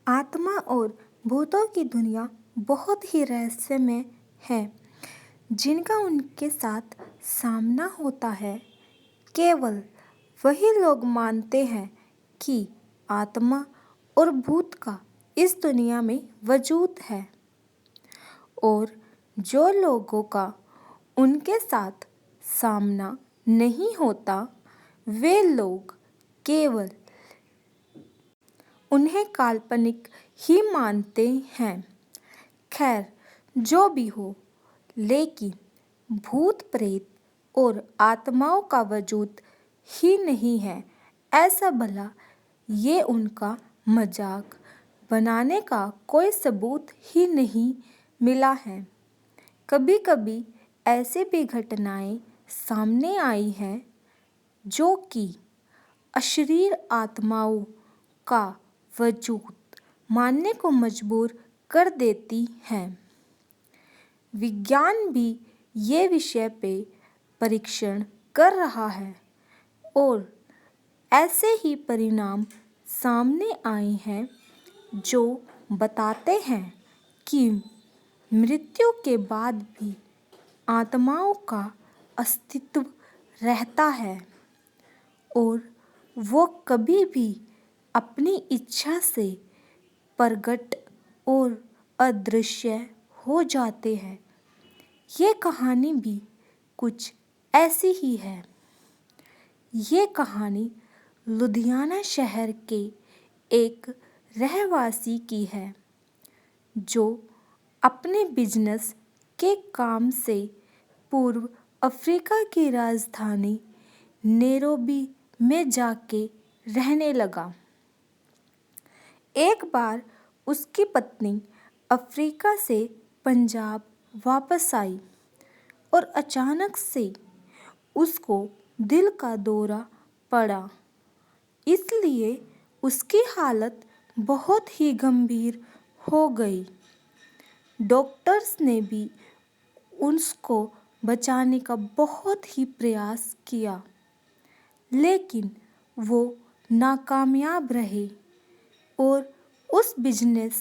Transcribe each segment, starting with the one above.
आत्मा और भूतों की दुनिया बहुत ही रहस्यमय है जिनका उनके साथ सामना होता है। केवल वही लोग मानते हैं कि आत्मा और भूत का इस दुनिया में वजूद है, और जो लोगों का उनके साथ सामना नहीं होता वे लोग केवल उन्हें काल्पनिक ही मानते हैं। खैर, जो भी हो, लेकिन भूत प्रेत और आत्माओं का वजूद ही नहीं है ऐसा भला ये उनका मजाक बनाने का कोई सबूत ही नहीं मिला है। कभी कभी ऐसी भी घटनाएं सामने आई हैं जो कि अशरीर आत्माओं का वजूद मानने को मजबूर कर देती हैं। विज्ञान भी ये विषय पे परीक्षण कर रहा है और ऐसे ही परिणाम सामने आए हैं जो बताते हैं कि मृत्यु के बाद भी आत्माओं का अस्तित्व रहता है और वो कभी भी अपनी इच्छा से प्रकट और अदृश्य हो जाते हैं। ये कहानी भी कुछ ऐसी ही है। ये कहानी लुधियाना शहर के एक रहवासी की है जो अपने बिजनेस के काम से पूर्व अफ्रीका की राजधानी नैरोबी में जाके रहने लगा। एक बार उसकी पत्नी अफ्रीका से पंजाब वापस आई और अचानक से उसको दिल का दौरा पड़ा, इसलिए उसकी हालत बहुत ही गंभीर हो गई। डॉक्टर्स ने भी उसको बचाने का बहुत ही प्रयास किया, लेकिन वो नाकामयाब रहे और उस बिजनेस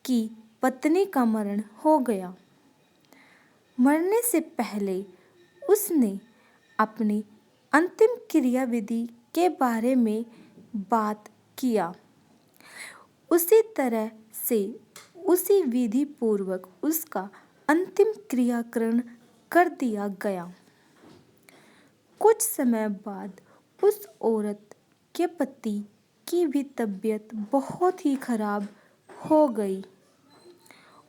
की पत्नी का मरण हो गया। मरने से पहले उसने अपनी अंतिम क्रियाविधि के बारे में बात किया। उसी तरह से उसी विधि पूर्वक उसका अंतिम क्रियाकरण कर दिया गया। कुछ समय बाद उस औरत के पति की भी तबीयत बहुत ही खराब हो गई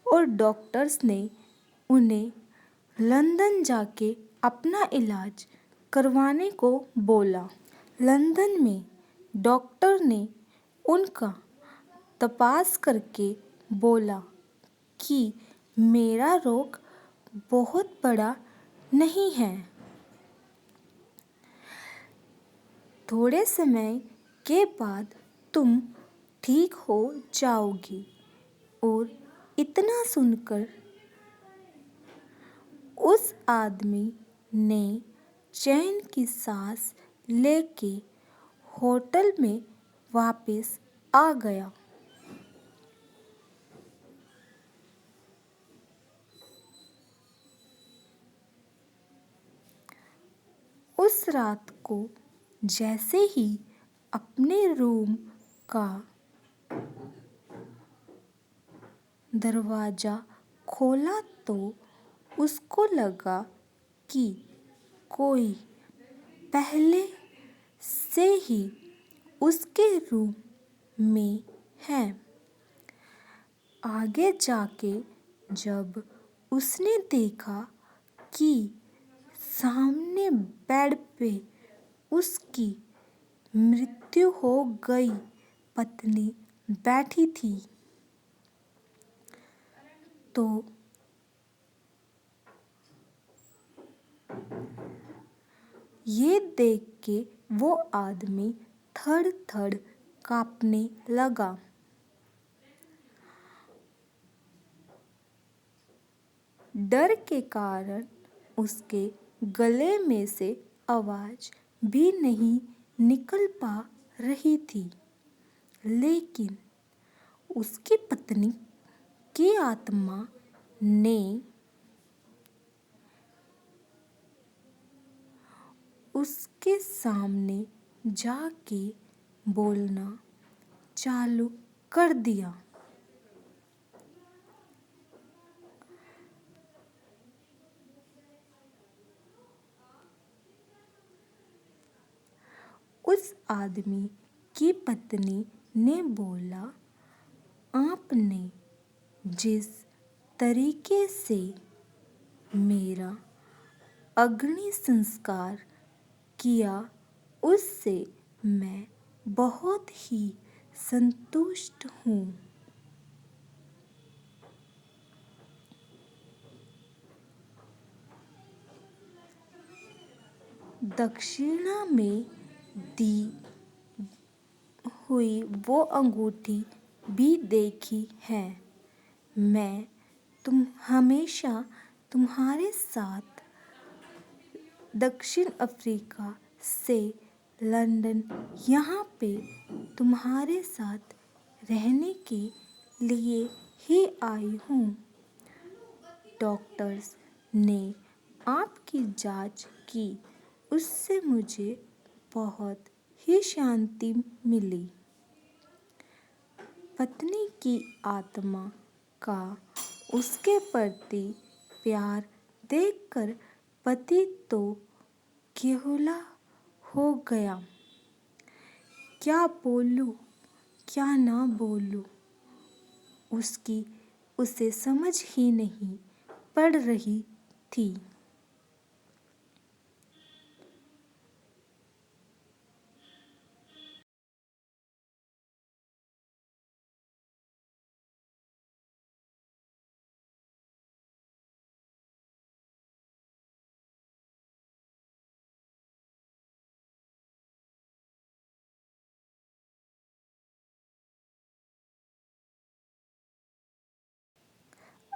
और डॉक्टर्स ने उन्हें लंदन जाके अपना इलाज करवाने को बोला। लंदन में डॉक्टर ने उनका तपास करके बोला कि मेरा रोग बहुत बड़ा नहीं है, थोड़े समय के बाद तुम ठीक हो जाओगी। और इतना सुनकर उस आदमी ने चैन की सांस लेके होटल में वापस आ गया। उस रात को जैसे ही अपने रूम का दरवाजा खोला तो उसको लगा कि कोई पहले से ही उसके रूम में है। आगे जाके जब उसने देखा कि सामने बेड पे उसकी मृत्यु हो गई पत्नी बैठी थी तो ये देख के वो आदमी थड़ थड़ कांपने लगा। डर के कारण उसके गले में से आवाज भी नहीं निकल पा रही थी, लेकिन उसकी पत्नी की आत्मा ने उसके सामने जाके बोलना चालू कर दिया। उस आदमी की पत्नी ने बोला, आपने जिस तरीके से मेरा अग्नि संस्कार किया उससे मैं बहुत ही संतुष्ट हूँ। दक्षिणा में दी हुई वो अंगूठी भी देखी है। मैं हमेशा तुम्हारे साथ दक्षिण अफ्रीका से लंदन यहाँ पे तुम्हारे साथ रहने के लिए ही आई हूँ। डॉक्टर्स ने आपकी जांच की, उससे मुझे बहुत ही शांति मिली। पत्नी की आत्मा का उसके प्रति प्यार देखकर पति तो केहुला हो गया। क्या बोलूं, क्या ना बोलूं, उसे समझ ही नहीं पड़ रही थी।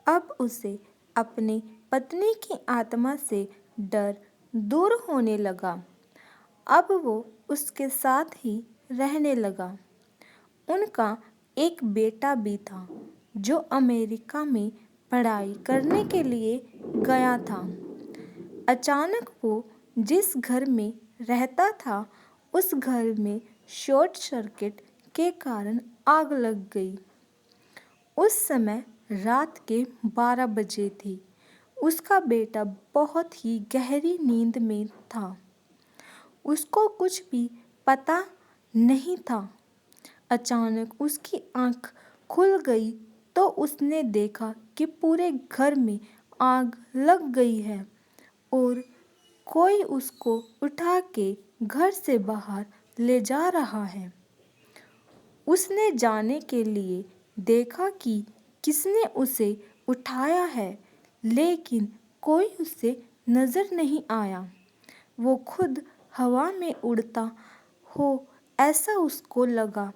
अब उसे अपनी पत्नी की आत्मा से डर दूर होने लगा। अब वो उसके साथ ही रहने लगा। उनका एक बेटा भी था जो अमेरिका में पढ़ाई करने के लिए गया था। अचानक वो जिस घर में रहता था उस घर में शॉर्ट सर्किट के कारण आग लग गई। उस समय रात के 12 बजे थे। उसका बेटा बहुत ही गहरी नींद में था। उसको कुछ भी पता नहीं था। अचानक उसकी आंख खुल गई तो उसने देखा कि पूरे घर में आग लग गई है और कोई उसको उठा के घर से बाहर ले जा रहा है। उसने जाने के लिए देखा कि किसने उसे उठाया है, लेकिन कोई उसे नजर नहीं आया। वो खुद हवा में उड़ता हो ऐसा उसको लगा,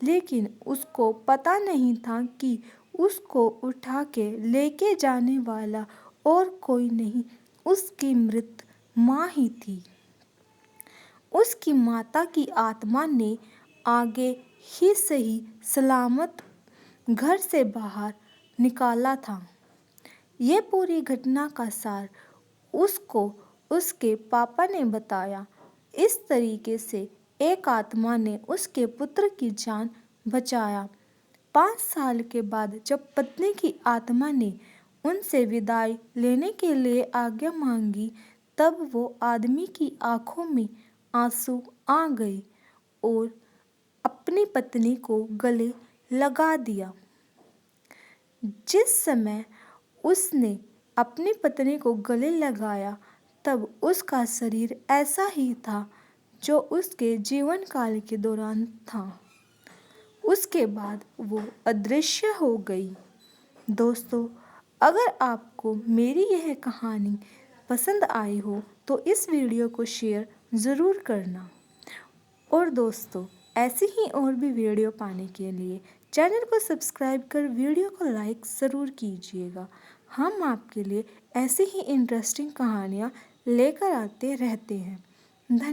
लेकिन उसको पता नहीं था कि उसको उठा के लेके जाने वाला और कोई नहीं, उसकी मृत माँ ही थी। उसकी माता की आत्मा ने आगे ही सही सलामत घर से बाहर निकाला था। ये पूरी घटना का सार उसको उसके पापा ने बताया। इस तरीके से एक आत्मा ने उसके पुत्र की जान बचाया। 5 साल के बाद जब पत्नी की आत्मा ने उनसे विदाई लेने के लिए आज्ञा मांगी, तब वो आदमी की आंखों में आंसू आ गए और अपनी पत्नी को गले लगा दिया। जिस समय उसने अपनी पत्नी को गले लगाया तब उसका शरीर ऐसा ही था जो उसके जीवन काल के दौरान था। उसके बाद वो अदृश्य हो गई। दोस्तों, अगर आपको मेरी यह कहानी पसंद आई हो तो इस वीडियो को शेयर ज़रूर करना। और दोस्तों, ऐसी ही और भी वीडियो पाने के लिए चैनल को सब्सक्राइब कर वीडियो को लाइक ज़रूर कीजिएगा। हम आपके लिए ऐसी ही इंटरेस्टिंग कहानियाँ लेकर आते रहते हैं। धन्यवाद।